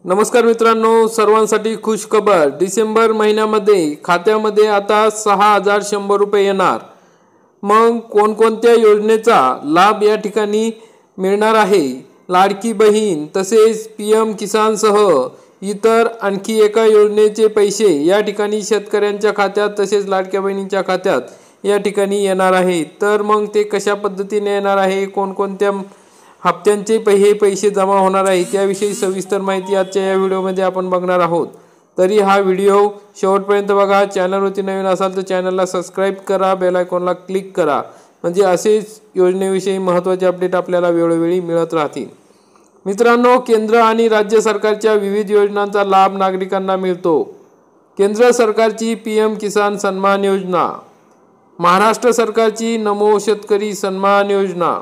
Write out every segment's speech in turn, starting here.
नमस्कार मित्रांनो, सर्वांसाठी खुश खबर। डिसेंबर महिन्यामध्ये खात्यामध्ये आता 6100 रुपये येणार। मग कोणकोणत्या योजनेचा लाभ या ठिकाणी मिळणार आहे? लाडकी बहीण तसेच पीएम किसान सह इतर आणखी एका योजनेचे पैसे या ठिकाणी शेतकऱ्यांच्या खात्यात तसेच लाडक्या बहिणींच्या खात्यात या ठिकाणी येणार आहे। तर मग ते कशा पद्धतीने येणार आहे, कोणकोणत्या हप्त्यांचे पैसे जमा होणार आहे त्याविषयी सविस्तर माहिती आजच्या या व्हिडिओमध्ये आपण बघणार आहोत। तरी हा व्हिडिओ शेवटपर्यंत बघा। चॅनलवरती नवीन असाल तर चॅनलला सबस्क्राइब करा, बेल आयकॉनला क्लिक करा, म्हणजे असेच योजनेविषयी महत्त्वाचे अपडेट आपल्याला वेळोवेळी मिळत राहतील। मित्रांनो, केंद्र आणि राज्य सरकारच्या विविध योजनांचा लाभ नागरिकांना मिळतो। केंद्र सरकारची पीएम किसान सन्मान योजना, महाराष्ट्र सरकारची नमो शेतकरी सन्मान योजना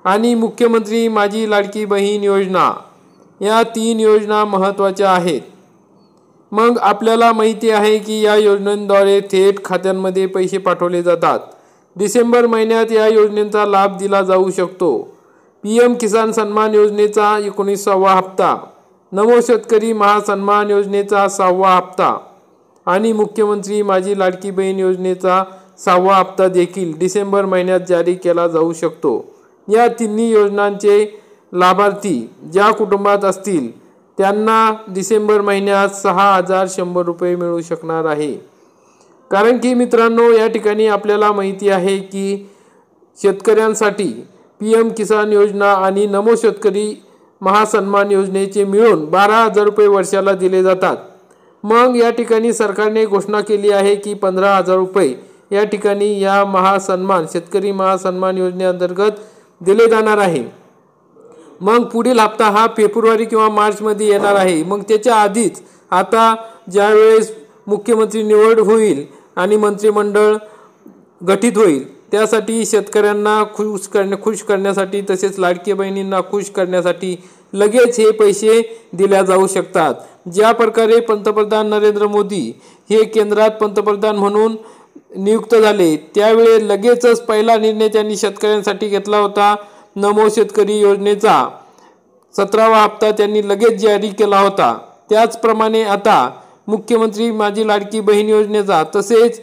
आणि मुख्यमंत्री माझी लाडकी बहीण योजना, या 3 योजना महत्त्वाच्या आहेत। मग आपल्याला माहिती आहे की या योजनांद्वारे थेट खात्यांमध्ये पैसे पाठवले जातात। डिसेंबर महिन्यात या योजनेचा लाभ दिला जाऊ शकतो। पीएम किसान सन्मान योजनेचा 19वा हप्ता, नमो शेतकरी महासन्मान योजनेचा 6वा हप्ता आणि मुख्यमंत्री माझी लाडकी बहीण योजनेचा 6वा हप्ता देखील डिसेंबर महिन्यात जारी केला जाऊ शकतो। या तिन्ही योजनांचे लाभार्थी ज्या कुटुंबात असतील त्यांना डिसेंबर महिन्यात 6100 रुपये मिळू शकणार आहे। कारण की मित्रांनो, या ठिकाणी आपल्याला माहिती आहे की शेतकऱ्यांसाठी पीएम किसान योजना आणि नमो शेतकरी महासन्मान योजनेचे मिळून 12000 रुपये वर्षाला दिले जातात। मग या ठिकाणी सरकारने घोषणा केली आहे की 15000 रुपये या ठिकाणी या महासन्मान शेतकरी महासन्मान योजनेअंतर्गत दिले जाणार आहे। मग पुढील हप्ता हा फेब्रुवारी किंवा मार्च मध्ये येणार आहे। मग त्याच्या आधीच आता ज्यावेळेस मुख्यमंत्री निवड होईल आणि मंत्रिमंडळ गठीत होईल त्यासाठी शेतकऱ्यांना खुश करण्यासाठी तसेच लाडकी बहिणींना खुश करण्यासाठी लगेच हे पैसे दिल्या जाऊ शकतात। ज्या प्रकारे पंतप्रधान नरेंद्र मोदी हे केंद्रात पंतप्रधान म्हणून नियुक्त झाले त्यावेळी लगेचच पहिला निर्णय त्यांनी शेतकऱ्यांसाठी घेतला होता। नमो शेतकरी योजनेचा 17वा हप्ता त्यांनी लगेच जारी केला होता। त्याचप्रमाणे आता मुख्यमंत्री माझी लाडकी बहीण योजनेचा तसेच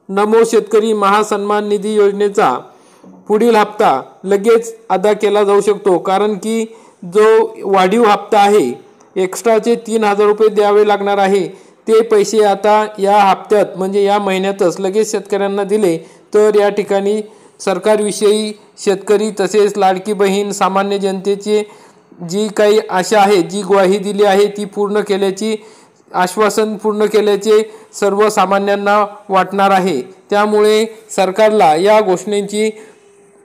नमो शेतकरी महासन्मान निधी योजनेचा पुढील हप्ता लगेच अदा केला जाऊ शकतो। कारण की जो वाढीव हप्ता आहे, एक्स्ट्राचे 3000 रुपये द्यावे लागणार आहे, ते पैसे आता या हप्त्यात म्हणजे या महिन्यातच लगेच शेतकऱ्यांना दिले तर या ठिकाणी सरकारविषयी शेतकरी तसेच लाडकी बहीण सामान्य जनतेची जी काही आशा आहे, जी ग्वाही दिली आहे ती पूर्ण केल्याची आश्वासन पूर्ण केल्याचे सर्वसामान्यांना वाटणार आहे। त्यामुळे सरकारला या घोषणेची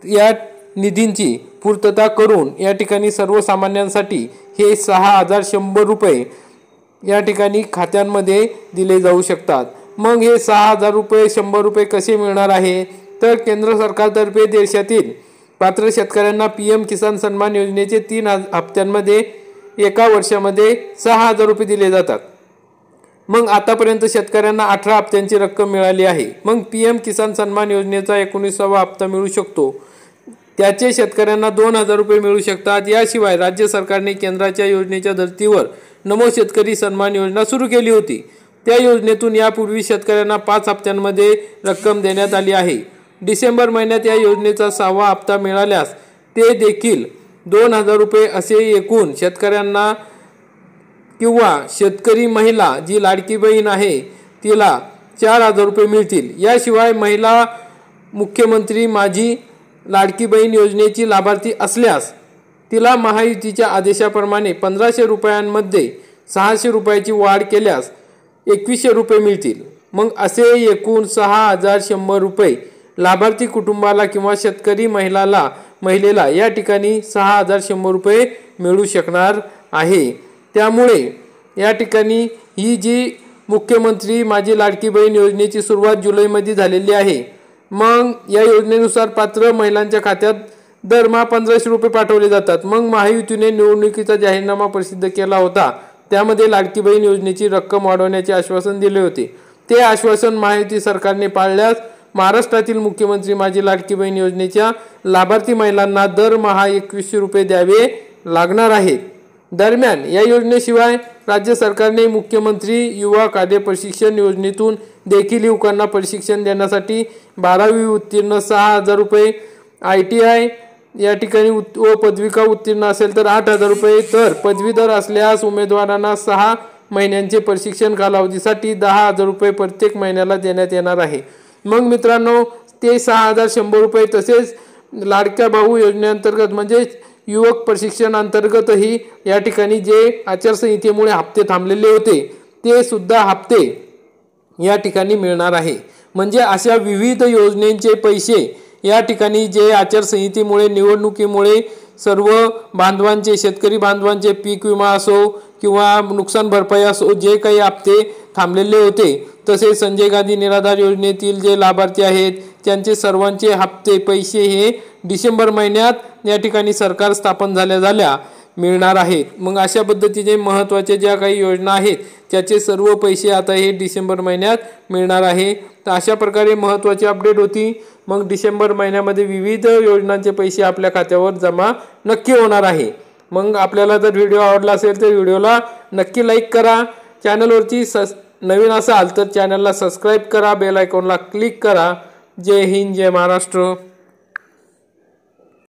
या निधींची पूर्तता करून या ठिकाणी सर्वसामान्यांसाठी हे 6100 रुपये या ठिकाणी खात्यांमध्ये दिले जाऊ शकतात। मग हे 6000 रुपये 100 रुपये कसे मिळणार आहे? तर केंद्र सरकारतर्फे देशातील पात्र शेतकऱ्यांना पीएम किसान सन्मान योजनेचे 3 हप्त्यांमध्ये एका वर्षामध्ये 6000 रुपये दिले जातात। मग आतापर्यंत शेतकऱ्यांना 18 हप्त्यांची रक्कम मिळाली आहे। मग पीएम किसान सन्मान योजनेचा 19वा हप्ता मिळू शकतो, त्याचे शेतकऱ्यांना 2000 रुपये मिळू शकतात। याशिवाय राज्य सरकारने केंद्राच्या योजनेच्या धर्तीवर नमो शेतकरी सन्मान योजना सुरू केली होती। त्या योजनेतून यापूर्वी शेतकऱ्यांना 5 हप्त्यांमध्ये रक्कम देण्यात आली आहे। डिसेंबर महिन्यात या योजनेचा 6वा हप्ता मिळाल्यास ते देखील 2000 रुपये असे एकूण शेतकऱ्यांना किंवा शेतकरी महिला जी लाडकी बहीण आहे तिला 4000 रुपये मिळतील। याशिवाय महिला मुख्यमंत्री माझी लाडकी बहीण योजनेची लाभार्थी असल्यास तिला महायुतीच्या आदेशाप्रमाणे 1500 रुपयांमध्ये 600 रुपयाची वाढ केल्यास 2100 रुपये मिळतील। मग असे एकूण 6100 रुपये लाभार्थी कुटुंबाला किंवा शेतकरी महिलेला या ठिकाणी 6100 रुपये मिळू शकणार आहे। त्यामुळे या ठिकाणी ही जी मुख्यमंत्री माझी लाडकी बहीण योजनेची सुरुवात जुलैमध्ये झालेली आहे। मग या योजनेनुसार पात्र महिलांच्या खात्यात दरमहा 1500 रुपये पाठवले जातात। मग महायुतीने निवडणुकीचा जाहीरनामा प्रसिद्ध केला होता, त्यामध्ये लाडकी बहीण योजनेची रक्कम वाढवण्याचे आश्वासन दिले होते। ते आश्वासन महायुती सरकारने पाळल्यास महाराष्ट्रातील मुख्यमंत्री माझी लाडकी बहीण योजनेच्या लाभार्थी महिलांना दरमहा 2100 रुपये द्यावे लागणार आहेत। दरम्यान या योजनेशिवाय राज्य सरकारने मुख्यमंत्री युवा कार्य प्रशिक्षण योजनेतून देखील युवकांना प्रशिक्षण देण्यासाठी 12वी उत्तीर्ण 6,000 रुपये, ITI या ठिकाणी व पदविका उत्तीर्ण असेल तर 8,000 रुपये, तर पदवीधर असल्यास उमेदवारांना 6 महिन्यांचे प्रशिक्षण कालावधीसाठी 10,000 रुपये प्रत्येक महिन्याला देण्यात येणार आहे। मग मित्रांनो, ते 6,100 रुपये तसेच लाडक्या भाऊ योजनेअंतर्गत म्हणजे युवक प्रशिक्षण अंतर्गतही या ठिकाणी जे आचारसंहितेमुळे हप्ते थांबलेले होते ते सुद्धा हप्ते या ठिकाणी मिळणार आहे। म्हणजे अशा विविध योजनेचे पैसे या ठिकाणी जे आचारसंहितेमुळे निवडणुकीमुळे सर्व बांधवांचे, शेतकरी बांधवांचे पीक विमा असो किंवा नुकसान भरपाई असो, जे काही हप्ते थांबलेले होते, तसेच संजय गांधी निराधार योजनेतील जे लाभार्थी आहेत त्यांचे सर्वांचे हप्ते पैसे हे डिसेंबर महिन्यात या ठिकाणी सरकार स्थापन झाल्या मिळणार आहेत। मग अशा पद्धतीने महत्त्वाच्या ज्या काही योजना आहेत त्याचे सर्व पैसे आता हे डिसेंबर महिन्यात मिळणार आहे। तर अशा प्रकारे महत्त्वाची अपडेट होती। मग डिसेंबर महिन्यामध्ये विविध योजनांचे पैसे आपल्या खात्यावर जमा नक्की होणार आहे। मग आपल्याला जर व्हिडिओ आवडला असेल तर व्हिडिओला नक्की लाईक करा। चॅनलवरती नवीन असाल तर चॅनलला सबस्क्राईब करा, बेल आयकॉनला क्लिक करा। जय हिंद, जय महाराष्ट्र।